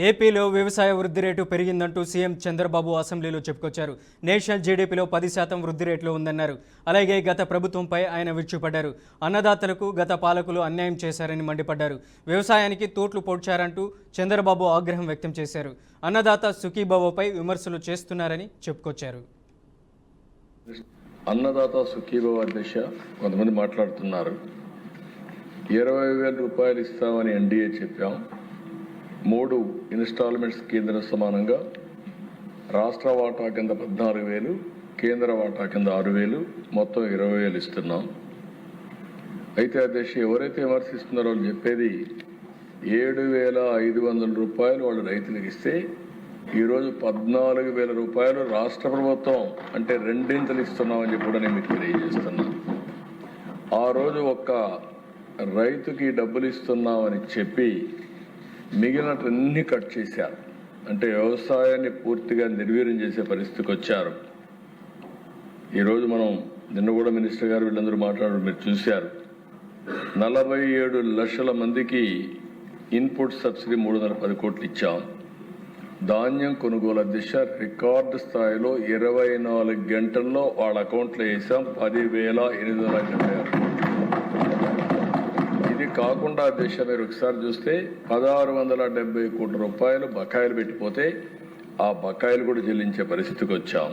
ఏపీలో వ్యవసాయ వృద్ధి రేటు పెరిగిందంటూ సీఎం చంద్రబాబు అసెంబ్లీలో చెప్పుకొచ్చారు. నేషనల్ జీడీపీలో 10% వృద్ధి రేట్లో ఉందన్నారు. అలాగే గత ప్రభుత్వంపై ఆయన విరుచుపడ్డారు. అన్నదాతలకు గత పాలకులు అన్యాయం చేశారని మండిపడ్డారు. వ్యవసాయానికి తూట్లు పొడిచారంటూ చంద్రబాబు ఆగ్రహం వ్యక్తం చేశారు. అన్నదాత సుఖీభవపై విమర్శలు చేస్తున్నారని చెప్పుకొచ్చారు. అన్నదాత సుఖీభవ దిశ కొంతమంది మాట్లాడుతున్నారు. 20,000 రూపాయలు ఇస్తామని ఎన్డీఏ చెప్పాం. 3 ఇన్స్టాల్మెంట్స్ కేంద్ర సమానంగా రాష్ట్ర వాటా కింద 14,000, కేంద్ర వాటా కింద 6,000, మొత్తం 20,000 ఇస్తున్నాం. అయితే ఆ దిశ ఎవరైతే విమర్శిస్తున్నారో వాళ్ళు చెప్పేది 7,500 రూపాయలు వాళ్ళు రైతులకు ఇస్తే ఈరోజు 14,000 రూపాయలు రాష్ట్ర ప్రభుత్వం అంటే రెండింతలు ఇస్తున్నామని చెప్పి కూడా నేను మీకు తెలియజేస్తున్నాను. ఆ రోజు ఒక్క రైతుకి డబ్బులు ఇస్తున్నామని చెప్పి మిగిలినవన్నీ కట్ చేశారు. అంటే వ్యవసాయాన్ని పూర్తిగా నిర్వీర్యం చేసే పరిస్థితికి వచ్చారు. ఈరోజు మనం నిన్న కూడా మినిస్టర్ గారు వీళ్ళందరూ మాట్లాడారు, మీరు చూశారు. 47 లక్షల మందికి ఇన్పుట్ సబ్సిడీ 310 కోట్లు ఇచ్చాం. ధాన్యం కొనుగోలు దిశ రికార్డు స్థాయిలో 24 గంటల్లో వాళ్ళ అకౌంట్లో వేసాం 10,876. ఇది కాకుండా దిశ మీరు ఒకసారి చూస్తే 1,670 కోట్ల రూపాయలు బకాయిలు పెట్టిపోతే ఆ బకాయిలు కూడా చెల్లించే పరిస్థితికి వచ్చాం.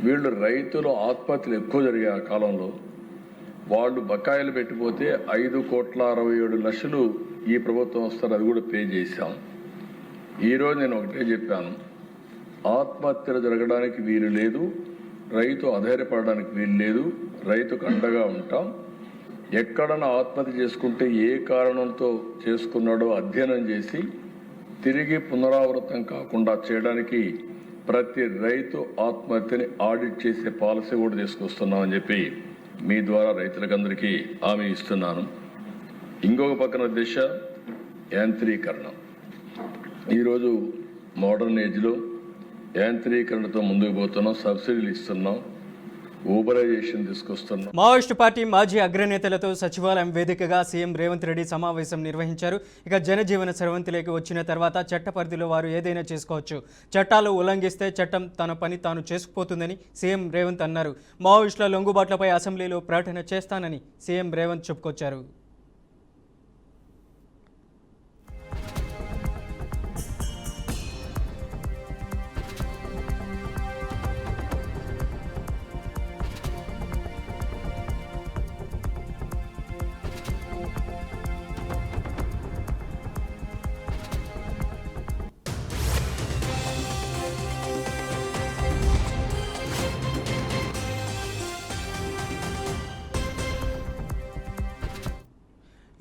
వీళ్ళు రైతులు ఆత్మహత్యలు ఎక్కువ జరిగే ఆ కాలంలో వాళ్ళు బకాయిలు పెట్టిపోతే 5,67,00,000 ఈ ప్రభుత్వం వస్తారు, అది కూడా పే చేశాం. ఈరోజు నేను ఒకటే చెప్పాను, ఆత్మహత్యలు జరగడానికి వీలు లేదు, రైతు అధైర్యపడడానికి వీలు లేదు, రైతుకు అండగా ఉంటాం. ఎక్కడన్నా ఆత్మహత్య చేసుకుంటే ఏ కారణంతో చేసుకున్నాడో అధ్యయనం చేసి తిరిగి పునరావృతం కాకుండా చేయడానికి ప్రతి రైతు ఆత్మహత్యని ఆడిట్ చేసే పాలసీ కూడా తీసుకొస్తున్నామని చెప్పి మీ ద్వారా రైతులకందరికీ హామీ ఇస్తున్నాను. ఇంకొక పక్కన దిశ యాంత్రీకరణ. ఈరోజు మోడర్న్ ఏజ్లో యాంత్రీకరణతో ముందుకు పోతున్నాం, సబ్సిడీలు ఇస్తున్నాం, ఊబరైజేషన్ తీసుకొస్తున్నాం. మావోయిస్టు పార్టీ మాజీ అగ్రనేతలతో సచివాలయం వేదికగా సీఎం రేవంత్ రెడ్డి సమావేశం నిర్వహించారు. ఇక జనజీవన స్రవంతిలోకి వచ్చిన తర్వాత చట్ట పరిధిలో వారు ఏదైనా చేసుకోవచ్చు, చట్టాలు ఉల్లంఘిస్తే చట్టం తన పని తాను చేసుకుపోతుందని సీఎం రేవంత్ అన్నారు. మావోయిస్టుల లొంగుబాట్లపై అసెంబ్లీలో ప్రకటన చేస్తానని సీఎం రేవంత్ చెప్పుకొచ్చారు.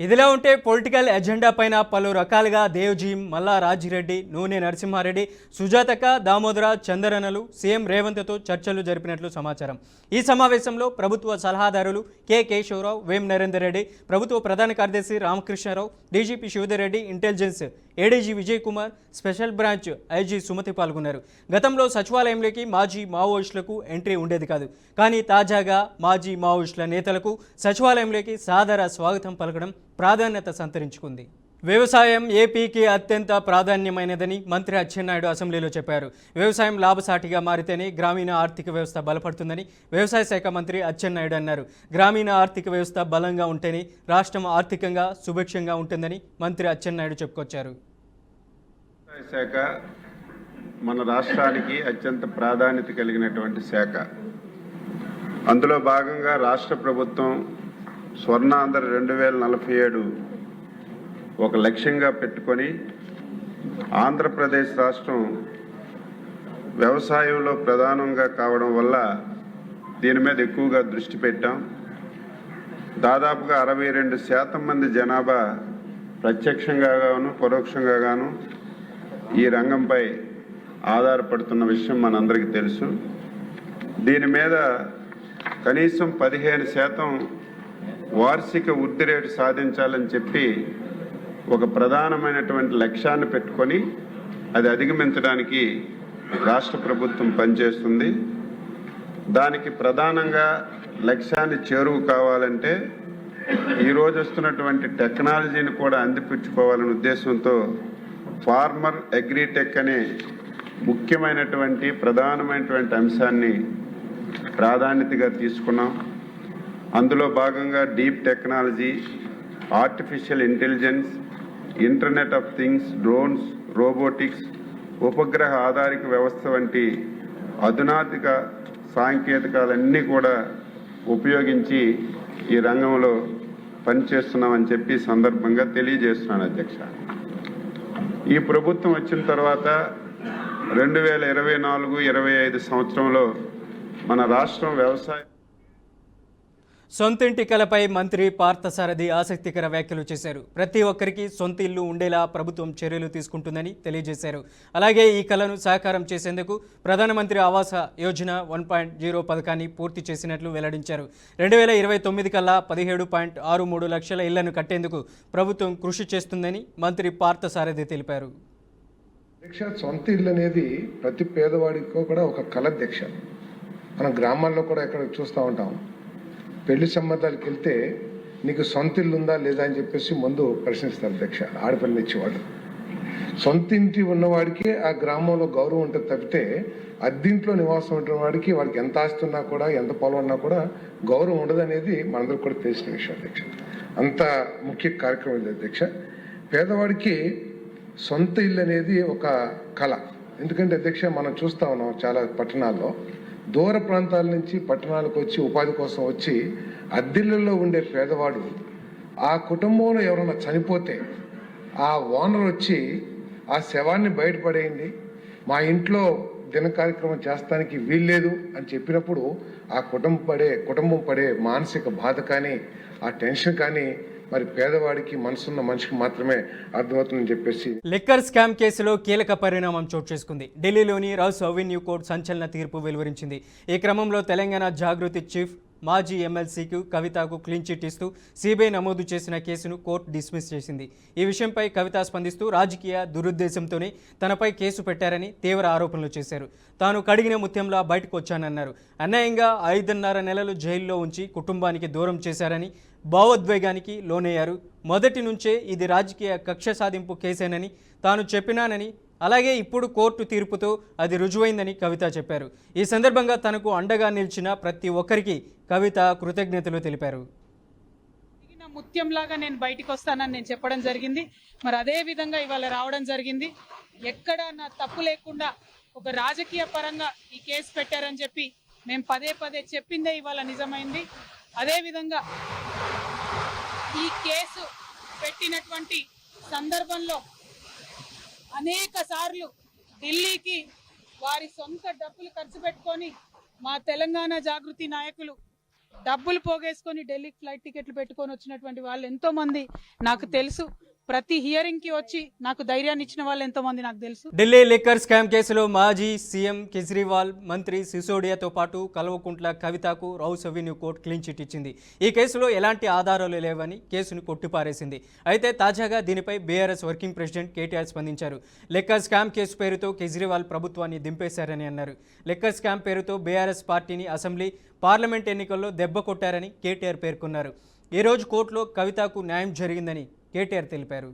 ఇదిలా ఉంటే పొలిటికల్ ఎజెండా పైన పలు రకాలుగా దేవ్జీ, మల్లా రాజిరెడ్డి, నూనె నరసింహారెడ్డి, సుజాతక, దామోదర, చందరనలు సీఎం రేవంత్తో చర్చలు జరిపినట్లు సమాచారం. ఈ సమావేశంలో ప్రభుత్వ సలహాదారులు కె కేశవరావు, వేం నరేందర్ రెడ్డి, ప్రభుత్వ ప్రధాన కార్యదర్శి Ramakrishnarao, DGP Shivadhar Reddy, intelligence ADG Vijay Kumar, special branch IG Sumathi పాల్గొన్నారు. గతంలో సచివాలయంలోకి మాజీ మావోయిస్టులకు ఎంట్రీ ఉండేది కాదు, కానీ తాజాగా మాజీ మావోయిస్టుల నేతలకు సచివాలయంలోకి సాదర స్వాగతం పలకడం ప్రాధాన్యత సంతరించుకుంది. వ్యవసాయం ఏపీకి అత్యంత ప్రాధాన్యమైనదని మంత్రి అచ్చెన్నాయుడు అసెంబ్లీలో చెప్పారు. వ్యవసాయం లాభసాటిగా మారితేనే గ్రామీణ ఆర్థిక వ్యవస్థ బలపడుతుందని వ్యవసాయ శాఖ మంత్రి అచ్చెన్నాయుడు అన్నారు. గ్రామీణ ఆర్థిక వ్యవస్థ బలంగా ఉంటేనే రాష్ట్రం ఆర్థికంగా సుభిక్షంగా ఉంటుందని మంత్రి అచ్చెన్నాయుడు చెప్పుకొచ్చారు. వ్యవసాయ శాఖ మన రాష్ట్రానికి అత్యంత ప్రాధాన్యత కలిగినటువంటి శాఖ. అందులో భాగంగా రాష్ట్ర ప్రభుత్వం స్వర్ణాంధ్ర 2047 ఒక లక్ష్యంగా పెట్టుకొని ఆంధ్రప్రదేశ్ రాష్ట్రం వ్యవసాయంలో ప్రధానంగా కావడం వల్ల దీని మీద ఎక్కువగా దృష్టి పెట్టాం. దాదాపుగా 62% మంది జనాభా ప్రత్యక్షంగా గాను పరోక్షంగా గాను ఈ రంగంపై ఆధారపడుతున్న విషయం మనందరికీ తెలుసు. దీని మీద కనీసం 15% వార్షిక వృద్ధి రేటు సాధించాలని చెప్పి ఒక ప్రధానమైనటువంటి లక్ష్యాన్ని పెట్టుకొని అది అధిగమించడానికి రాష్ట్ర ప్రభుత్వం పనిచేస్తుంది. దానికి ప్రధానంగా లక్ష్యాన్ని చేరువు కావాలంటే ఈరోజు వస్తున్నటువంటి టెక్నాలజీని కూడా అందిపుచ్చుకోవాలనే ఉద్దేశంతో ఫార్మర్ అగ్రిటెక్ అనే ముఖ్యమైనటువంటి ప్రధానమైనటువంటి అంశాన్ని ప్రాధాన్యతగా తీసుకున్నాం. అందులో భాగంగా deep technology, artificial intelligence, internet of things, drones, robotics, ఉపగ్రహ ఆధారిత వ్యవస్థ వంటి అధునాతిక సాంకేతికాలన్నీ కూడా ఉపయోగించి ఈ రంగంలో పనిచేస్తున్నామని చెప్పి సందర్భంగా తెలియజేస్తున్నాను అధ్యక్ష. ఈ ప్రభుత్వం వచ్చిన తర్వాత 2024-25 సంవత్సరంలో మన రాష్ట్రం వ్యవసాయ సొంతింటి కలపై మంత్రి పార్థసారథి ఆసక్తికర వ్యాఖ్యలు చేశారు. ప్రతి ఒక్కరికి సొంత ఇల్లు ఉండేలా ప్రభుత్వం చర్యలు తీసుకుంటుందని తెలియజేశారు. అలాగే ఈ కలను సాకారం చేసేందుకు ప్రధానమంత్రి ఆవాస యోజన 1.0 పథకాన్ని పూర్తి చేసినట్లు వెల్లడించారు. 2029 కల్లా 17.63 లక్షల ఇళ్లను కట్టేందుకు ప్రభుత్వం కృషి చేస్తుందని మంత్రి పార్థసారథి తెలిపారు. అధ్యక్ష, సొంత ఇల్లు అనేది ప్రతి పేదవాడికి కూడా ఒక కళ అధ్యక్ష. మనం గ్రామాల్లో కూడా ఎక్కడ చూస్తూ ఉంటాం. పెళ్లి సంబంధాలకు వెళ్తే నీకు సొంత ఇల్లు ఉందా లేదా అని చెప్పేసి ముందు ప్రశ్నిస్తారు అధ్యక్ష, ఆడపిల్లని ఇచ్చేవాడు. సొంత ఇంటి ఉన్నవాడికి ఆ గ్రామంలో గౌరవం ఉంటుంది తప్పితే అద్దీంట్లో నివాసం ఉంటున్న వాడికి ఎంత ఆస్తి ఉన్నా కూడా ఎంత పొలం ఉన్నా కూడా గౌరవం ఉండదు అనేది మనందరికి కూడా తెలిసిన విషయం అధ్యక్ష. అంత ముఖ్య కార్యక్రమం ఇది అధ్యక్ష. పేదవాడికి సొంత ఇల్లు అనేది ఒక కళ. ఎందుకంటే అధ్యక్ష, మనం చూస్తూ ఉన్నాం చాలా పట్టణాల్లో దూర ప్రాంతాల నుంచి పట్టణాలకు వచ్చి ఉపాధి కోసం వచ్చి అద్దెళ్ళలో ఉండే పేదవాడు ఆ కుటుంబంలో ఎవరైనా చనిపోతే ఆ ఓనర్ వచ్చి ఆ శవాన్ని బయటపడేయండి, మా ఇంట్లో దిన కార్యక్రమం చేస్తానికి వీల్లేదు అని చెప్పినప్పుడు ఆ కుటుంబం పడే మానసిక బాధ కానీ ఆ టెన్షన్ కానీ మరి పేదవాడికి మనసున్న మనిషికి మాత్రమే అర్థమవుతుందని చెప్పేసి. లిక్కర్ స్కామ్ కేసులో కీలక పరిణామం చోటు చేసుకుంది. ఢిల్లీలోని రౌస్ అవెన్యూ కోర్టు సంచలన తీర్పు వెలువరించింది. ఈ క్రమంలో తెలంగాణ జాగృతి చీఫ్ మాజీ ఎమ్మెల్సీకు కవితకు క్లీన్ చిట్ ఇస్తూ సిబిఐ నమోదు చేసిన కేసును కోర్టు డిస్మిస్ చేసింది. ఈ విషయంపై కవిత స్పందిస్తూ రాజకీయ దురుద్దేశంతోనే తనపై కేసు పెట్టారని తీవ్ర ఆరోపణలు చేశారు. తాను కడిగిన ముత్యంలా బయటకు వచ్చానన్నారు. అన్యాయంగా 5.5 నెలలు జైల్లో ఉంచి కుటుంబానికి దూరం చేశారని, భావోద్వేగానికి లోనయ్యారు. మొదటి నుంచే ఇది రాజకీయ కక్ష సాధింపు కేసేనని తాను చెప్పినానని, అలాగే ఇప్పుడు కోర్టు తీర్పుతో అది రుజువైందని కవిత చెప్పారు. ఈ సందర్భంగా తనకు అండగా నిలిచిన ప్రతి ఒక్కరికి కవిత కృతజ్ఞతలు తెలిపారు. ముత్యంలాగా నేను బయటికి వస్తానని నేను చెప్పడం జరిగింది. మరి అదే విధంగా ఇవాళ రావడం జరిగింది. ఎక్కడ నా తప్పు లేకుండా ఒక రాజకీయ పరంగా ఈ కేసు పెట్టారని చెప్పి మేము పదే చెప్పిందే ఇవాళ నిజమైంది. అదేవిధంగా ఈ కేసు పెట్టినటువంటి సందర్భంలో అనేక సార్లు ఢిల్లీకి వారి సొంత డబ్బులు ఖర్చు పెట్టుకొని మా తెలంగాణ జాగృతి నాయకులు డబ్బులు పోగేసుకొని ఢిల్లీకి ఫ్లైట్ టికెట్లు పెట్టుకొని వచ్చినటువంటి వాళ్ళు ఎంతోమంది నాకు తెలుసు. ప్రతి హియరింగ్కి వచ్చి నాకు ధైర్యాన్ని ఇచ్చిన వాళ్ళు ఎంతోమంది నాకు తెలుసు. ఢిల్లీ లిక్కర్ స్కామ్ కేసులో మాజీ సీఎం కేజ్రీవాల్, మంత్రి సిసోడియాతో పాటు కల్వకుంట్ల కవితకు rows avenue court clean chit ఇచ్చింది. ఈ కేసులో ఎలాంటి ఆధారాలు లేవని కేసును కొట్టిపారేసింది. అయితే తాజాగా దీనిపై బీఆర్ఎస్ వర్కింగ్ ప్రెసిడెంట్ కేటీఆర్ స్పందించారు. లిక్కర్ స్కామ్ కేసు పేరుతో కేజ్రీవాల్ ప్రభుత్వాన్ని దింపేశారని అన్నారు. లిక్కర్ స్కామ్ పేరుతో బీఆర్ఎస్ పార్టీని అసెంబ్లీ, పార్లమెంట్ ఎన్నికల్లో దెబ్బ కొట్టారని కేటీఆర్ పేర్కొన్నారు. ఈరోజు కోర్టులో కవితకు న్యాయం జరిగిందని కేటీఆర్ తెలిపారు.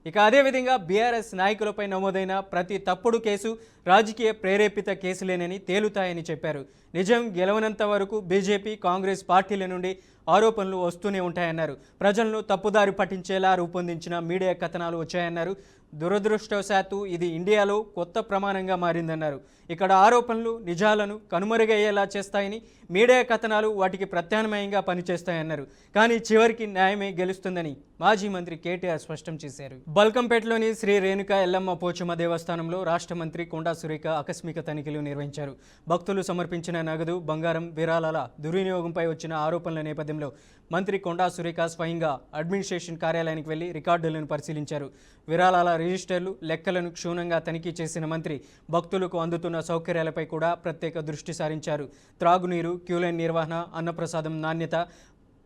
ఇక అదేవిధంగా బీఆర్ఎస్ నాయకులపై నమోదైన ప్రతి తప్పుడు కేసు రాజకీయ ప్రేరేపిత కేసులేనని తేలుతాయని చెప్పారు. నిజం గెలవనంత వరకు బీజేపీ, కాంగ్రెస్ పార్టీల నుండి ఆరోపణలు వస్తూనే ఉంటాయన్నారు. ప్రజలను తప్పుదారి పట్టించేలా రూపొందించిన మీడియా కథనాలు వచ్చాయన్నారు. దురదృష్టవశాత్తు ఇది ఇండియాలో కొత్త ప్రమాణంగా మారిందన్నారు. ఇక్కడ ఆరోపణలు నిజాలను కనుమరుగయ్యేలా చేస్తాయని, మీడియా కథనాలు వాటికి ప్రత్యామ్నాయంగా పనిచేస్తాయన్నారు. కానీ చివరికి న్యాయమే గెలుస్తుందని మాజీ మంత్రి కేటీఆర్ స్పష్టం చేశారు. బల్కంపేటలోని శ్రీ రేణుకా ఎల్లమ్మ పోచమ్మ దేవస్థానంలో రాష్ట్ర మంత్రి కొండా సురేఖ ఆకస్మిక తనిఖీలు నిర్వహించారు. భక్తులు సమర్పించిన నగదు, బంగారం, విరాళాల దుర్వినియోగంపై వచ్చిన ఆరోపణల నేపథ్యంలో మంత్రి కొండా సురేఖ స్వయంగా అడ్మినిస్ట్రేషన్ కార్యాలయానికి వెళ్లి రికార్డులను పరిశీలించారు. విరాళాల రిజిస్టర్లు, లెక్కలను క్షుణ్ణంగా తనిఖీ చేసిన మంత్రి భక్తులకు అందుతున్న సౌకర్యాలపై కూడా ప్రత్యేక దృష్టి సారించారు. త్రాగునీరు, క్యూలైన్ నిర్వహణ, అన్నప్రసాదం నాణ్యత,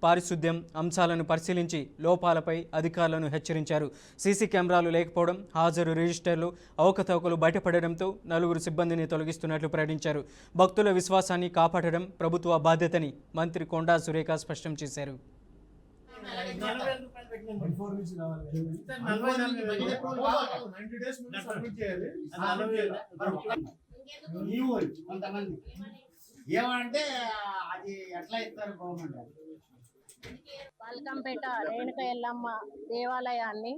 పారిశుద్ధ్యం అంశాలను పరిశీలించి లోపాలపై అధికారులను హెచ్చరించారు. సీసీ కెమెరాలు లేకపోవడం, హాజరు రిజిస్టర్లు అవకతవకలు బయటపడడంతో 4 సిబ్బందిని తొలగిస్తున్నట్లు ప్రకటించారు. భక్తుల విశ్వాసాన్ని కాపాడడం ప్రభుత్వ బాధ్యతని మంత్రి కొండా సురేఖ స్పష్టం చేశారు. ఏమంటే అది ఎట్లా ఇస్తారు గవర్నమెంట్? పల్కంపేట రేణుక ఎల్లమ్మ దేవాలయాన్ని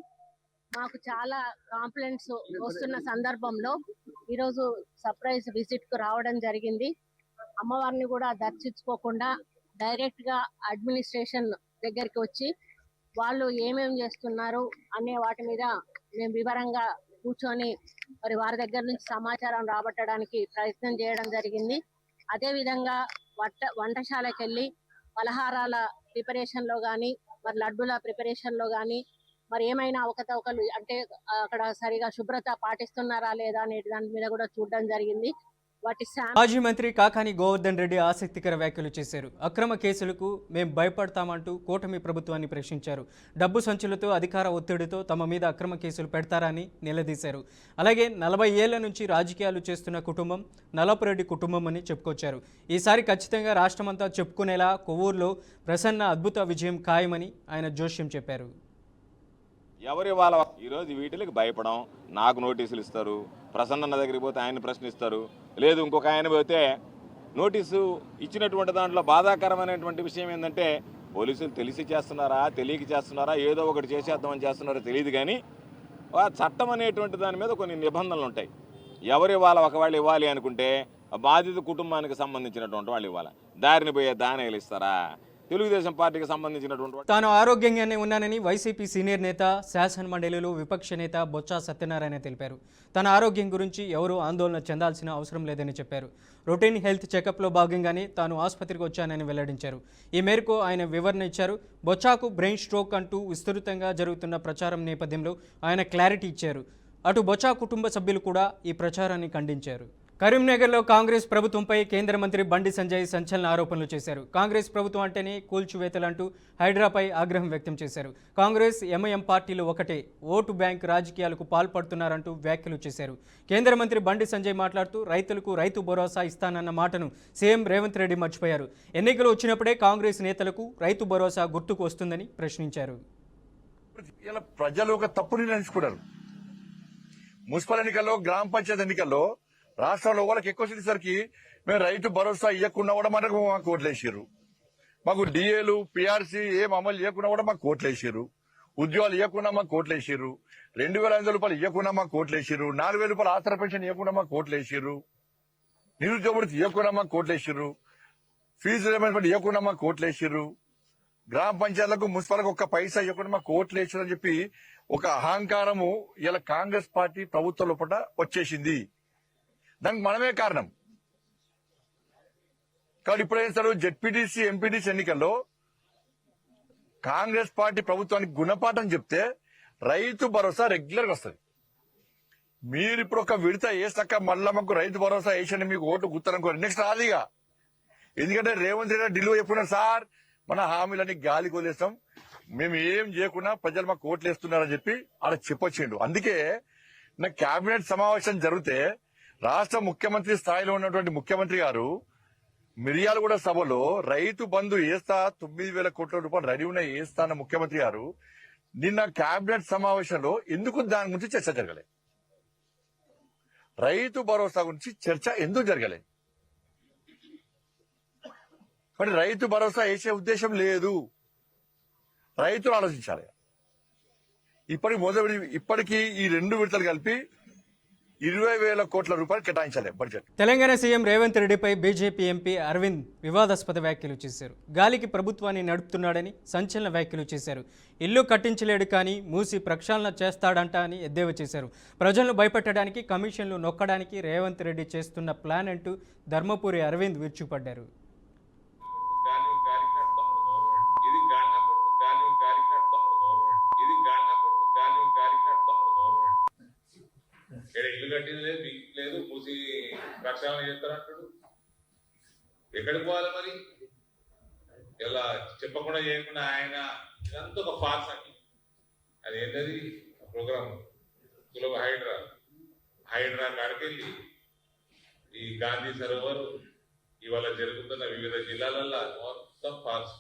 మాకు చాలా కాంప్లైంట్స్ వస్తున్న సందర్భంలో ఈరోజు సర్ప్రైజ్ విజిట్ కు రావడం జరిగింది. అమ్మవారిని కూడా దర్శించుకోకుండా డైరెక్ట్ గా అడ్మినిస్ట్రేషన్ దగ్గరికి వచ్చి వాళ్ళు ఏమేం చేస్తున్నారు అనే వాటి మీద మేము వివరంగా కూర్చొని మరి వారి దగ్గర నుంచి సమాచారం రాబట్టడానికి ప్రయత్నం చేయడం జరిగింది. అదే విధంగా వంటశాలకు వెళ్ళి పలహారాల ప్రిపరేషన్ లో కానీ మరి లడ్డూల ప్రిపరేషన్ లో కానీ మరి ఏమైనా అవకతవకలు అంటే అక్కడ సరిగా శుభ్రత పాటిస్తున్నారా లేదా అనే దాని మీద కూడా చూడడం జరిగింది. వాటి మాజీ మంత్రి కాకాని గోవర్ధన్ రెడ్డి ఆసక్తికర వ్యాఖ్యలు చేశారు. అక్రమ కేసులకు మేం భయపడతామంటూ కూటమి ప్రభుత్వాన్ని ప్రశ్నించారు. డబ్బు సంచులతో అధికార ఒత్తిడితో తమ మీద అక్రమ కేసులు పెడతారని నిలదీశారు. అలాగే 40 ఏళ్ల నుంచి రాజకీయాలు చేస్తున్న కుటుంబం నలపురెడ్డి కుటుంబం అని చెప్పుకొచ్చారు. ఈసారి ఖచ్చితంగా రాష్ట్రమంతా చెప్పుకునేలా కొవ్వూరులో ప్రసన్న అద్భుత విజయం ఖాయమని ఆయన జోష్యం చెప్పారు. ఎవరి వాళ్ళ ఈరోజు వీటికి భయపడం, నాకు నోటీసులు ఇస్తారు, ప్రసన్న దగ్గరికి పోతే ఆయన ప్రశ్నిస్తారు, లేదు ఇంకొక ఆయన పోతే నోటీసు ఇచ్చినటువంటి దాంట్లో బాధాకరమైనటువంటి విషయం ఏంటంటే పోలీసులు తెలిసి చేస్తున్నారా తెలియక చేస్తున్నారా ఏదో ఒకటి చేసేద్దామని చేస్తున్నారో తెలియదు. కానీ ఆ చట్టం అనేటువంటి దాని మీద కొన్ని నిబంధనలు ఉంటాయి. ఎవరి వాళ్ళ ఒకవేళ ఇవ్వాలి అనుకుంటే బాధిత కుటుంబానికి సంబంధించినటువంటి వాళ్ళు ఇవ్వాలి. దారిని పోయే దానాలు ఇస్తారా? తెలుగుదేశం పార్టీకి సంబంధించినటువంటి తాను ఆరోగ్యంగానే ఉన్నానని వైసీపీ సీనియర్ నేత శాసన మండలిలో విపక్ష నేత బొత్స సత్యనారాయణ తెలిపారు. తన ఆరోగ్యం గురించి ఎవరూ ఆందోళన చెందాల్సిన అవసరం లేదని చెప్పారు. రొటీన్ హెల్త్ చెకప్లో భాగంగానే తాను ఆసుపత్రికి వచ్చానని వెల్లడించారు. ఈ మేరకు ఆయన వివరణ ఇచ్చారు. బొత్సకు బ్రెయిన్ స్ట్రోక్ అంటూ విస్తృతంగా జరుగుతున్న ప్రచారం నేపథ్యంలో ఆయన క్లారిటీ ఇచ్చారు. అటు బొత్స కుటుంబ సభ్యులు కూడా ఈ ప్రచారాన్ని ఖండించారు. కరీంనగర్లో కాంగ్రెస్ ప్రభుత్వంపై కేంద్ర మంత్రి బండి సంజయ్ సంచలన ఆరోపణలు చేశారు. కాంగ్రెస్ ప్రభుత్వం అంటేనే కూల్చివేతలంటూ హైడ్రాపై ఆగ్రహం వ్యక్తం చేశారు. కాంగ్రెస్ ఎంఐఎం పార్టీలు ఒకటే, ఓటు బ్యాంక్ రాజకీయాలకు పాల్పడుతున్నారంటూ వ్యాఖ్యలు చేశారు. కేంద్ర మంత్రి బండి సంజయ్ మాట్లాడుతూ రైతులకు రైతు భరోసా ఇస్తానన్న మాటను సీఎం రేవంత్ రెడ్డి మర్చిపోయారు. ఎన్నికలు వచ్చినప్పుడే కాంగ్రెస్ నేతలకు రైతు భరోసా గుర్తుకు వస్తుందని ప్రశ్నించారు. ఇలా ప్రజలు ఒక తప్పు నిర్ణయించుకున్నారు. మున్సిపల్ ఎన్నికల్లో, గ్రామ పంచాయతీ ఎన్నికల్లో రాష్ట్రంలో వాళ్ళకి ఎక్కువ సరికి మేము రైతు భరోసా ఇవ్వకుండా కూడా మాకు ఓట్లేసారు. మాకు డిఏలు పిఆర్సీ ఏం అమలు చేయకుండా కూడా మాకు ఓట్లేసారు. ఉద్యోగాలు ఇవ్వకుండా మాకు ఓట్లేసారు. 2,500 రూపాయలు ఇవ్వకుండా మాకు ఓట్లేసారు. 4,000 రూపాయలు ఆసరా పెన్షన్ ఇవ్వకుండా మాకు ఓట్లేసారు. నిరుద్యోగ వృత్తి ఇవ్వకుండా మాకు ఓట్లేసారు. ఫీజు రియంబర్స్మెంట్ ఇవ్వకుండా మాకు ఓట్లేసారు. గ్రామ పంచాయతీలకు, మున్సిపాలకు ఒక్క పైసా ఇవ్వకుండా మాకు ఓట్లేసారు అని చెప్పి ఒక అహంకారము ఇలా కాంగ్రెస్ పార్టీ ప్రభుత్వం లోపల వచ్చేసింది. దానికి మనమే కారణం. కాబట్టి ఇప్పుడు ఏం చేస్తారు, జెడ్పీటీసీ ఎంపీటీసీ ఎన్నికల్లో కాంగ్రెస్ పార్టీ ప్రభుత్వానికి గుణపాఠం చెప్తే రైతు భరోసా రెగ్యులర్ గా వస్తుంది. మీరు ఇప్పుడు ఒక విడత వేసాక మళ్ళా మాకు రైతు భరోసా వేసండి మీకు ఓటు గుర్తారనుకోండి, నెక్స్ట్ రాదిగా. ఎందుకంటే రేవంత్ రెడ్డి ఢిల్లీ చెప్పుకున్నారు, సార్ మన హామీలన్నీ గాలి కొలేస్తాం, మేము ఏం చేయకుండా ప్రజలు మాకు ఓట్లు వేస్తున్నారని చెప్పి అలా చెప్పొచ్చిండు. అందుకే నా కేబినెట్ సమావేశం జరిగితే రాష్ట్ర ముఖ్యమంత్రి స్థాయిలో ఉన్నటువంటి ముఖ్యమంత్రి గారు మిర్యాలగూడ సభలో రైతు బంధు వేస్తా 9,000 కోట్ల రూపాయలు రెడీ ఉన్నాయి వేస్తా అన్న ముఖ్యమంత్రి గారు నిన్న కేబినెట్ సమావేశంలో ఎందుకు దాని గురించి చర్చ జరగలే? రైతు భరోసా గురించి చర్చ ఎందుకు జరగలే? మరి రైతు భరోసా వేసే ఉద్దేశం లేదు. రైతులు ఆలోచించాలి. ఇప్పటికీ ఈ 2 విడతలు కలిపి 20,000 కోట్ల రూపాయలు కేటాయించాలి బడ్జెట్. తెలంగాణ సీఎం రేవంత్ రెడ్డిపై బీజేపీ ఎంపీ అరవింద్ వివాదాస్పద వ్యాఖ్యలు చేశారు. గాలికి ప్రభుత్వాన్ని నడుపుతున్నాడని సంచలన వ్యాఖ్యలు చేశారు. ఇల్లు కట్టించలేడు కానీ మూసి ప్రక్షాళన చేస్తాడంట అని ఎద్దేవా చేశారు. ప్రజలను భయపెట్టడానికి, కమిషన్లు నొక్కడానికి రేవంత్ రెడ్డి చేస్తున్న ప్లాన్ అంటూ ధర్మపురి అరవింద్ విరుచుపడ్డారు. ఇల్లు కట్టింది లేదు, మీకు లేదు, మూసి ప్రక్షాళన చేస్తారంటాడు. ఎక్కడికి పోవాలి మరి? ఇలా చెప్పకుండా చేయకుండా ఆయన ఇదంతా ఒక ఫాల్స్ అండి. అది ఏంటది ప్రోగ్రామ్ సులభ హైడ్రా కాడికెళ్ళి ఈ గాంధీ సరోవర్ ఇవాళ జరుగుతున్న వివిధ జిల్లాలలో మొత్తం ఫాల్స్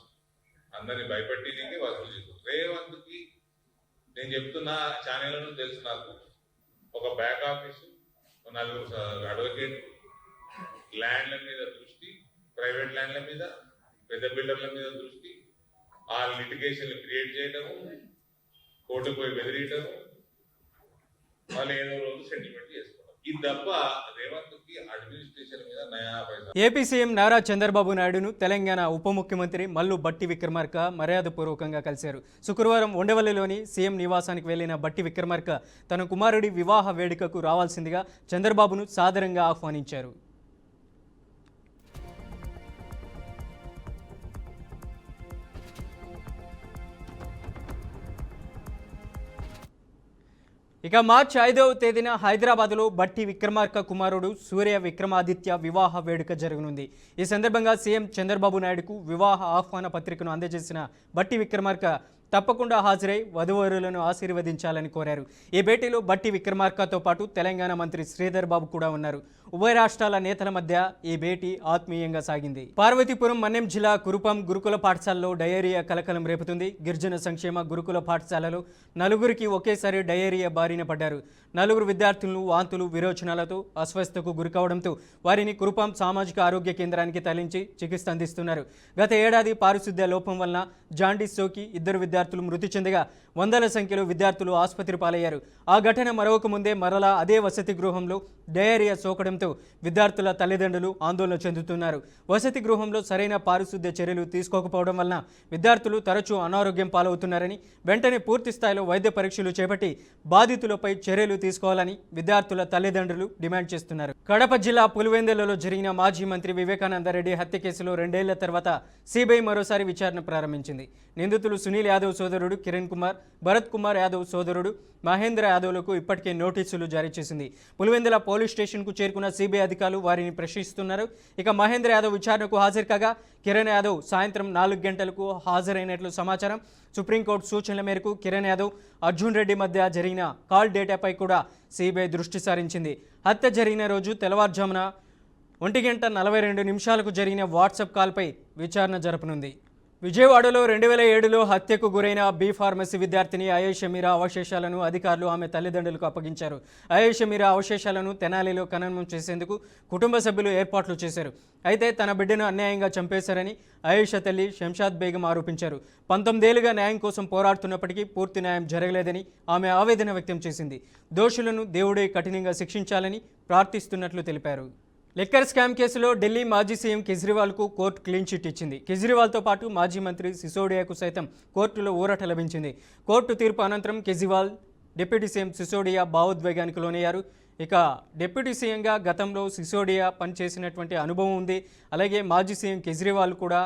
అందరినీ భయపెట్టి వసూలు చేస్తారు. రేవంత్కి చెప్తున్న ఛానళ్లను తెలుసు నాకు. ఒక బ్యాక్ ఆఫీసు, 4 అడ్వకేట్, ల్యాండ్ల మీద దృష్టి, ప్రైవేట్ ల్యాండ్ల మీద, పెద్ద బిల్డర్ల మీద దృష్టి, ఆ లిటిగేషన్ క్రియేట్ చేయడము, కోర్టు పోయి బెదిరియటము, వాళ్ళు ఏదో రోజు సెటిల్మెంట్ చేసుకోవడం. ఇది తప్ప రేవంత్ కి అడ్మినిస్ట్రేషన్ మీద నయా పైసా. ఏపీ సీఎం నారా చంద్రబాబు నాయుడును తెలంగాణ ఉప ముఖ్యమంత్రి మల్లు బట్టి విక్రమార్క మర్యాదపూర్వకంగా కలిశారు. శుక్రవారం ఉండవల్లిలోని సీఎం నివాసానికి వెళ్లిన బట్టి విక్రమార్క తన కుమారుడి వివాహ వేడుకకు రావాల్సిందిగా చంద్రబాబును సాదరంగా ఆహ్వానించారు. ఇక మార్చి 5వ తేదీన హైదరాబాద్లో బట్టి విక్రమార్క కుమారుడు సూర్య విక్రమాదిత్య వివాహ వేడుక జరగనుంది. ఈ సందర్భంగా సీఎం చంద్రబాబు నాయుడుకు వివాహ ఆహ్వాన పత్రికను అందజేసిన బట్టి విక్రమార్క తప్పకుండా హాజరై వధువరులను ఆశీర్వదించాలని కోరారు. ఈ భేటీలో బట్టి విక్రమార్కతో పాటు తెలంగాణ మంత్రి శ్రీధర్ బాబు కూడా ఉన్నారు. ఉభయ రాష్ట్రాల నేతల మధ్య ఈ భేటీ ఆత్మీయంగా సాగింది. పార్వతీపురం మన్యం జిల్లా కురుపం గురుకుల పాఠశాలలో డయేరియా కలకలం రేపుతుంది. గిరిజన సంక్షేమ గురుకుల పాఠశాలలో 4గురికి ఒకేసారి డయేరియా బారిన పడ్డారు. 4 విద్యార్థులను వాంతులు విరోచనాలతో అస్వస్థతకు గురికావడంతో వారిని కురుపం సామాజిక ఆరోగ్య కేంద్రానికి తరలించి చికిత్స అందిస్తున్నారు. గత ఏడాది పారిశుద్ధ్య లోపం వలన జాండీస్ సోకి 2 విద్యార్థులు మృతి చెందగా వందల సంఖ్యలో విద్యార్థులు ఆసుపత్రి పాలయ్యారు. ఆ ఘటన మరొక ముందే మరలా అదే వసతి గృహంలో డయేరియా సోకడంతో విద్యార్థుల తల్లిదండ్రులు ఆందోళన చెందుతున్నారు. వసతి గృహంలో సరైన పారిశుద్ధ్య చర్యలు తీసుకోకపోవడం వలన విద్యార్థులు తరచూ అనారోగ్యం పాలవుతున్నారని, వెంటనే పూర్తి స్థాయిలో వైద్య పరీక్షలు చేపట్టి బాధితులపై చర్యలు తీసుకోవాలని విద్యార్థుల తల్లిదండ్రులు డిమాండ్ చేస్తున్నారు. కడప జిల్లా పులివెందులలో జరిగిన మాజీ మంత్రి వివేకానందరెడ్డి హత్య కేసులో 2 ఏళ్ల తర్వాత సిబిఐ మరోసారి విచారణ ప్రారంభించింది. నిందితులు సునీల్ యాదవ్ సోదరుడు కిరణ్ కుమార్, భరత్ కుమార్ యాదవ్ సోదరుడు మహేంద్ర యాదవ్లకు ఇప్పటికే నోటీసులు జారీ చేసింది. పులివెందుల పోలీస్ స్టేషన్కు చేరుకున్న సిబిఐ అధికారులు వారిని ప్రశ్నిస్తున్నారు. ఇక మహేంద్ర యాదవ్ విచారణకు హాజరు కాగా కిరణ్ యాదవ్ సాయంత్రం 4 గంటలకు హాజరైనట్లు సమాచారం. సుప్రీంకోర్టు సూచనల మేరకు కిరణ్ యాదవ్, అర్జున్ రెడ్డి మధ్య జరిగిన కాల్ డేటాపై కూడా సిబిఐ దృష్టి సారించింది. హత్య జరిగిన రోజు తెల్లవారుజామున 1:42 జరిగిన వాట్సాప్ కాల్పై విచారణ జరపనుంది. విజయవాడలో 2007లో హత్యకు గురైన బి ఫార్మసీ విద్యార్థిని అయేషా మీరా అవశేషాలను అధికారులు ఆమె తల్లిదండ్రులకు అప్పగించారు. అయేషా మీరా అవశేషాలను తెనాలిలో ఖననం చేసేందుకు కుటుంబ సభ్యులు ఏర్పాట్లు చేశారు. అయితే తన బిడ్డను అన్యాయంగా చంపేశారని అయేషా తల్లి శంషాద్ బేగం ఆరోపించారు. 19 ఏళ్లుగా న్యాయం కోసం పోరాడుతున్నప్పటికీ పూర్తి న్యాయం జరగలేదని ఆమె ఆవేదన వ్యక్తం చేసింది. దోషులను దేవుడే కఠినంగా శిక్షించాలని ప్రార్థిస్తున్నట్లు తెలిపారు. లిక్కర్ స్కామ్ కేసులో ఢిల్లీ మాజీ సీఎం కేజ్రీవాల్కు కోర్టు క్లీన్ చిట్ ఇచ్చింది. కేజ్రీవాల్తో పాటు మాజీ మంత్రి సిసోడియాకు సైతం కోర్టులో ఊరట లభించింది. కోర్టు తీర్పు అనంతరం కేజ్రీవాల్, డిప్యూటీ సీఎం సిసోడియా భావోద్వేగానికి లోనయ్యారు. ఇక డిప్యూటీ సీఎంగా గతంలో సిసోడియా పనిచేసినటువంటి అనుభవం ఉంది. అలాగే మాజీ సీఎం కేజ్రీవాల్ కూడా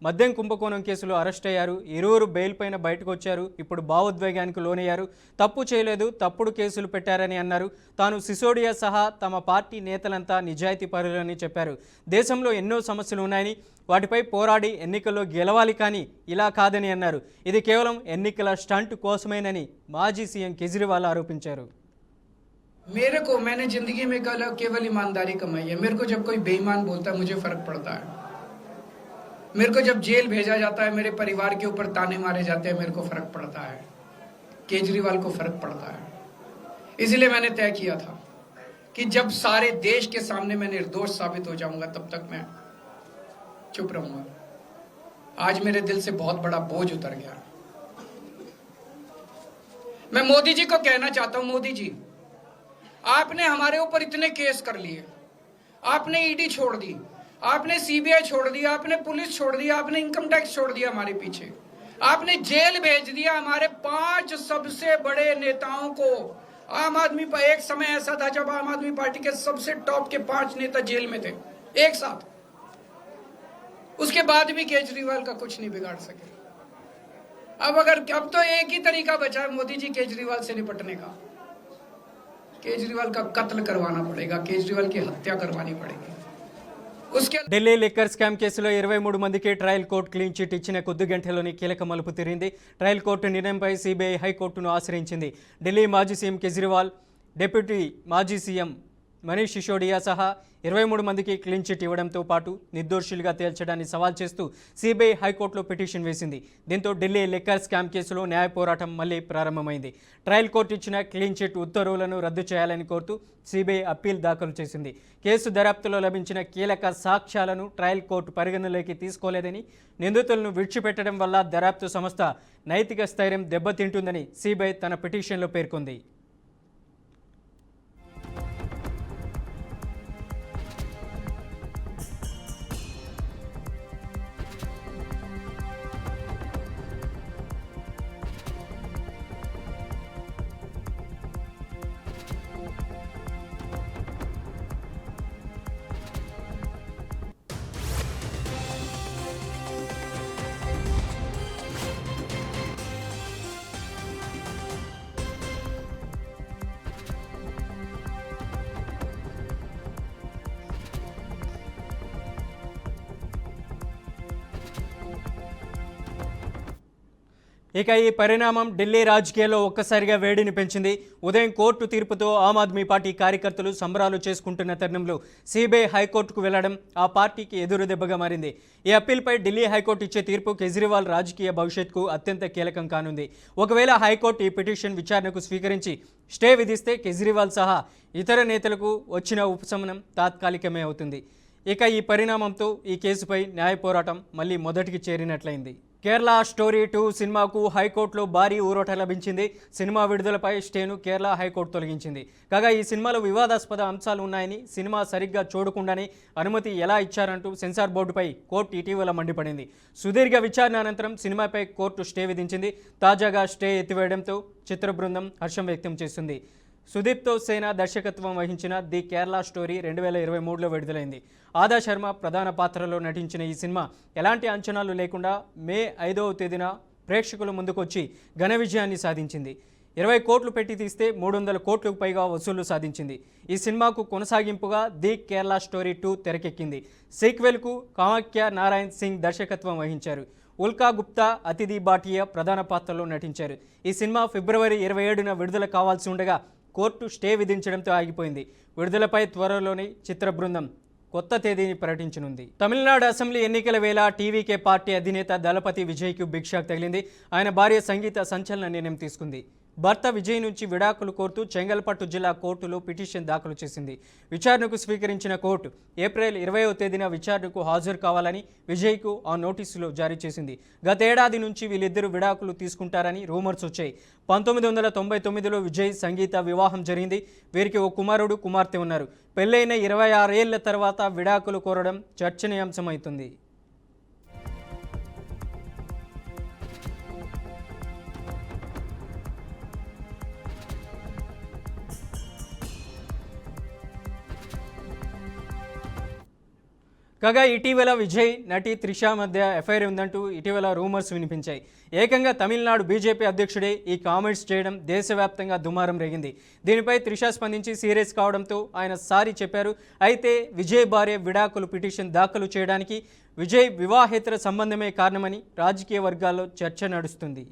మద్యం కుంభకోణం కేసులో అరెస్ట్ అయ్యారు. ఇరువురు బెయిల్ పైన బయటకు వచ్చారు. ఇప్పుడు భావోద్వేగానికి లోనయ్యారు. తప్పు చేయలేదు, తప్పుడు కేసులు పెట్టారని అన్నారు. తాను సిసోడియా సహా తమ పార్టీ నేతలంతా నిజాయితీ పరులని చెప్పారు. దేశంలో ఎన్నో సమస్యలు ఉన్నాయని, వాటిపై పోరాడి ఎన్నికల్లో గెలవాలి కానీ ఇలా కాదని అన్నారు. ఇది కేవలం ఎన్నికల స్టంట్ కోసమేనని మాజీ సీఎం కేజ్రీవాల్ ఆరోపించారు. मैंने जिंदगी में केवल ईमानदारी कमाई है. मेरे को जब कोई बेईमान बोलता है मुझे फर्क पड़ता है. मेरे को जब जेल भेजा जाता है, मेरे परिवार के ऊपर ताने मारे जाते हैं, मेरे को फर्क पड़ता है. केजरीवाल को फर्क पड़ता है. इसलिए मैंने तय किया था कि जब सारे देश के सामने मैं निर्दोष साबित हो जाऊंगा तब तक मैं चुप रहूंगा. आज मेरे दिल से बहुत बड़ा बोझ उतर गया. मैं मोदी जी को कहना चाहता हूं, मोदी जी आपने हमारे ऊपर इतने केस कर लिए, आपने ईडी छोड़ दी, आपने सीबीआई छोड़ दिया, आपने पुलिस छोड़ दिया, आपने इनकम टैक्स छोड़ दिया हमारे पीछे, आपने जेल भेज दिया हमारे 5 सबसे बड़े नेताओं को. आम आदमी पर एक समय ऐसा था जब आम आदमी पार्टी के सबसे टॉप के 5 नेता जेल में थे एक साथ. उसके बाद भी केजरीवाल का कुछ नहीं बिगाड़ सके. अब तो एक ही तरीका बचा है मोदी जी केजरीवाल से निपटने का. केजरीवाल का कत्ल करवाना पड़ेगा, केजरीवाल की हत्या करवानी पड़ेगी. ఢిల్లీ లిక్కర్ స్కామ్ కేసులో 23 మందికి ట్రయల్ కోర్టు క్లీన్ చిట్ ఇచ్చిన కొద్ది గంటలోని కీలక మలుపు తిరిగింది. ట్రయల్ కోర్టు నిర్ణయంపై సిబిఐ హైకోర్టును ఆశ్రయించింది. ఢిల్లీ మాజీ సీఎం కేజ్రీవాల్, డిప్యూటీ మాజీ సీఎం మనీష్ సిసోడియా సహా 23 మందికి క్లీన్ చిట్ ఇవ్వడంతో పాటు నిర్దోషులుగా తేల్చడాన్ని సవాల్ చేస్తూ సిబిఐ హైకోర్టులో పిటిషన్ వేసింది. దీంతో ఢిల్లీ లిక్కర్ స్కామ్ కేసులో న్యాయ పోరాటం మళ్లీ ప్రారంభమైంది. ట్రయల్ కోర్టు ఇచ్చిన క్లీన్ చిట్ ఉత్తర్వులను రద్దు చేయాలని కోరుతూ సిబిఐ అప్పీల్ దాఖలు చేసింది. కేసు దర్యాప్తులో లభించిన కీలక సాక్ష్యాలను ట్రయల్ కోర్టు పరిగణలోకి తీసుకోలేదని, నిందితులను విడిచిపెట్టడం వల్ల దర్యాప్తు సంస్థ నైతిక స్థైర్యం దెబ్బతింటుందని సిబిఐ తన పిటిషన్లో పేర్కొంది. ఇక ఈ పరిణామం ఢిల్లీ రాజకీయాల్లో ఒక్కసారిగా వేడిని పెంచింది. ఉదయం కోర్టు తీర్పుతో ఆమ్ ఆద్మీ పార్టీ కార్యకర్తలు సంబరాలు చేసుకుంటున్న తరుణంలో సిబిఐ హైకోర్టుకు వెళ్లడం ఆ పార్టీకి ఎదురు దెబ్బగా మారింది. ఈ అప్పీల్పై ఢిల్లీ హైకోర్టు ఇచ్చే తీర్పు కేజ్రీవాల్ రాజకీయ భవిష్యత్తుకు అత్యంత కీలకం కానుంది. ఒకవేళ హైకోర్టు ఈ పిటిషన్ విచారణకు స్వీకరించి స్టే విధిస్తే కేజ్రీవాల్ సహా ఇతర నేతలకు వచ్చిన ఉపశమనం తాత్కాలికమే అవుతుంది. ఇక ఈ పరిణామంతో ఈ కేసుపై న్యాయ పోరాటం మళ్ళీ మొదటికి చేరినట్లయింది. కేరళ స్టోరీ 2 సినిమాకు హైకోర్టులో భారీ ఊరట లభించింది. సినిమా విడుదలపై స్టేను కేరళ హైకోర్టు తొలగించింది. కాగా ఈ సినిమాలో వివాదాస్పద అంశాలు ఉన్నాయని, సినిమా సరిగ్గా చూడకుండానే అనుమతి ఎలా ఇచ్చారంటూ సెన్సార్ బోర్డుపై కోర్టు ఇటీవల మండిపడింది. సుదీర్ఘ విచారణ అనంతరం సినిమాపై కోర్టు స్టే విధించింది. తాజాగా స్టే ఎత్తివేయడంతో చిత్ర బృందం హర్షం వ్యక్తం చేస్తుంది. సుదీప్తో సేన దర్శకత్వం వహించిన ది కేరళ స్టోరీ 2023లో విడుదలైంది. ఆదా శర్మ ప్రధాన పాత్రలో నటించిన ఈ సినిమా ఎలాంటి అంచనాలు లేకుండా మే 5వ తేదీన ప్రేక్షకుల ముందుకొచ్చి ఘన విజయాన్ని సాధించింది. 20 కోట్లు పెట్టి తీస్తే 300 కోట్లకు పైగా వసూళ్లు సాధించింది. ఈ సినిమాకు కొనసాగింపుగా ది కేరళ స్టోరీ 2 తెరకెక్కింది. సీక్వెల్కు కామాఖ్య నారాయణ్ సింగ్ దర్శకత్వం వహించారు. ఉల్కా గుప్తా, అతిథి భాటియా ప్రధాన పాత్రలో నటించారు. ఈ సినిమా ఫిబ్రవరి 27న విడుదల కావాల్సి ఉండగా కోర్టు స్టే విధించడంతో ఆగిపోయింది. విడుదలపై త్వరలోనే చిత్ర బృందం కొత్త తేదీని ప్రకటించనుంది. తమిళనాడు అసెంబ్లీ ఎన్నికల వేళ టీవీకే పార్టీ అధినేత దళపతి విజయ్కు బిగ్ షాక్ తగిలింది. ఆయన భార్య సంగీత సంచలన నిర్ణయం తీసుకుంది. భర్త విజయ్ నుంచి విడాకులు కోరుతూ చెంగల్పట్టు జిల్లా కోర్టులో పిటిషన్ దాఖలు చేసింది. విచారణకు స్వీకరించిన కోర్టు ఏప్రిల్ 20వ తేదీన విచారణకు హాజరు కావాలని విజయ్కు ఆ నోటీసులో జారీ చేసింది. గతేడాది నుంచి వీళ్ళిద్దరూ విడాకులు తీసుకుంటారని రూమర్స్ వచ్చాయి. 1999లో విజయ్ సంగీత వివాహం జరిగింది. వీరికి ఓ కుమారుడు, కుమార్తె ఉన్నారు. పెళ్లైన 26 ఏళ్ల తర్వాత విడాకులు కోరడం చర్చనీయాంశమవుతుంది. కాగా ఇటీవల విజయ్, నటి త్రిష మధ్య ఎఫ్ఐఆర్ ఉందంటూ ఇటీవల రూమర్స్ వినిపించాయి. ఏకంగా తమిళనాడు బీజేపీ అధ్యక్షుడే ఈ కామెంట్స్ చేయడం దేశవ్యాప్తంగా దుమారం రేగింది. దీనిపై త్రిష స్పందించి సీరియస్ కావడంతో ఆయన సారీ చెప్పారు. అయితే విజయ్ భార్య విడాకులు పిటిషన్ దాఖలు చేయడానికి విజయ్ వివాహేతర సంబంధమే కారణమని రాజకీయ వర్గాల్లో చర్చ నడుస్తుంది.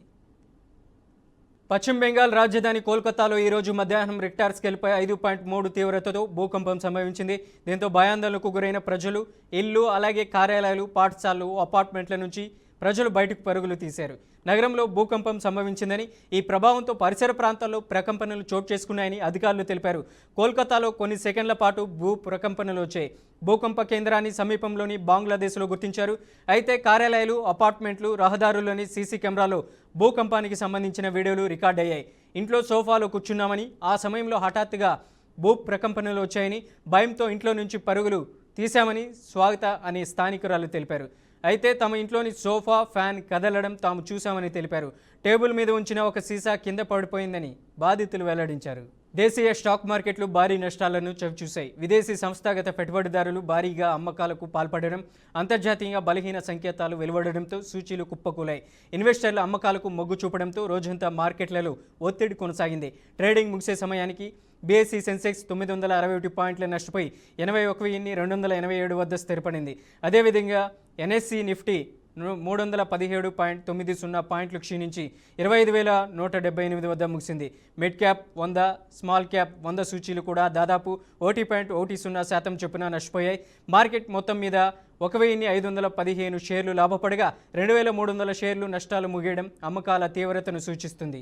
పశ్చిమ బెంగాల్ రాజధాని కోల్కతాలో ఈరోజు మధ్యాహ్నం రిక్టార్ స్కేల్పై 5.3 తీవ్రతతో భూకంపం సంభవించింది. దీంతో భయాందోళనకు గురైన ప్రజలు ఇల్లు, అలాగే కార్యాలయాలు, పాఠశాలలు, అపార్ట్మెంట్ల నుంచి ప్రజలు బయటకు పరుగులు తీశారు. నగరంలో భూకంపం సంభవించిందని, ఈ ప్రభావంతో పరిసర ప్రాంతాల్లో ప్రకంపనలు చోటు చేసుకున్నాయని అధికారులు తెలిపారు. కోల్కతాలో కొన్ని సెకండ్ల పాటు భూ ప్రకంపనలు వచ్చాయి. భూకంప కేంద్రాన్ని సమీపంలోని బంగ్లాదేశ్లో గుర్తించారు. అయితే కార్యాలయాలు, అపార్ట్మెంట్లు, రహదారుల్లోని సీసీ కెమెరాలో భూకంపానికి సంబంధించిన వీడియోలు రికార్డ్ అయ్యాయి. ఇంట్లో సోఫాలో కూర్చున్నామని, ఆ సమయంలో హఠాత్తుగా భూ ప్రకంపనలు వచ్చాయని, భయంతో ఇంట్లో నుంచి పరుగులు తీశామని స్వాగత అనే స్థానికురాలు తెలిపారు. అయితే తమ ఇంట్లోని సోఫా, ఫ్యాన్ కదలడం తాము చూశామని తెలిపారు. టేబుల్ మీద ఉంచిన ఒక సీసా కింద పడిపోయిందని బాధితులు వెల్లడించారు. దేశీయ స్టాక్ మార్కెట్లు భారీ నష్టాలను చవిచూశాయి. విదేశీ సంస్థాగత పెట్టుబడిదారులు భారీగా అమ్మకాలకు పాల్పడడం, అంతర్జాతీయంగా బలహీన సంకేతాలు వెలువడడంతో సూచీలు కుప్పకూలాయి. ఇన్వెస్టర్ల అమ్మకాలకు మొగ్గు చూపడంతో రోజంతా మార్కెట్లలో ఒత్తిడి కొనసాగింది. ట్రేడింగ్ ముగిసే సమయానికి బీఎస్సీ సెన్సెక్స్ 961 పాయింట్ల నష్టపోయి 81,287 వద్ద స్థిరపడింది. అదేవిధంగా ఎన్ఎస్సీ నిఫ్టీ 317.90 పాయింట్లు క్షీణించి 25,178 వద్ద ముగిసింది. మిడ్ క్యాప్ 100, స్మాల్ క్యాప్ 100 సూచీలు కూడా దాదాపు 1.10% చొప్పున నష్టపోయాయి. మార్కెట్ మొత్తం మీద 1,515 షేర్లు లాభపడగా 2,300 షేర్లు నష్టాలు ముగియడం అమ్మకాల తీవ్రతను సూచిస్తుంది.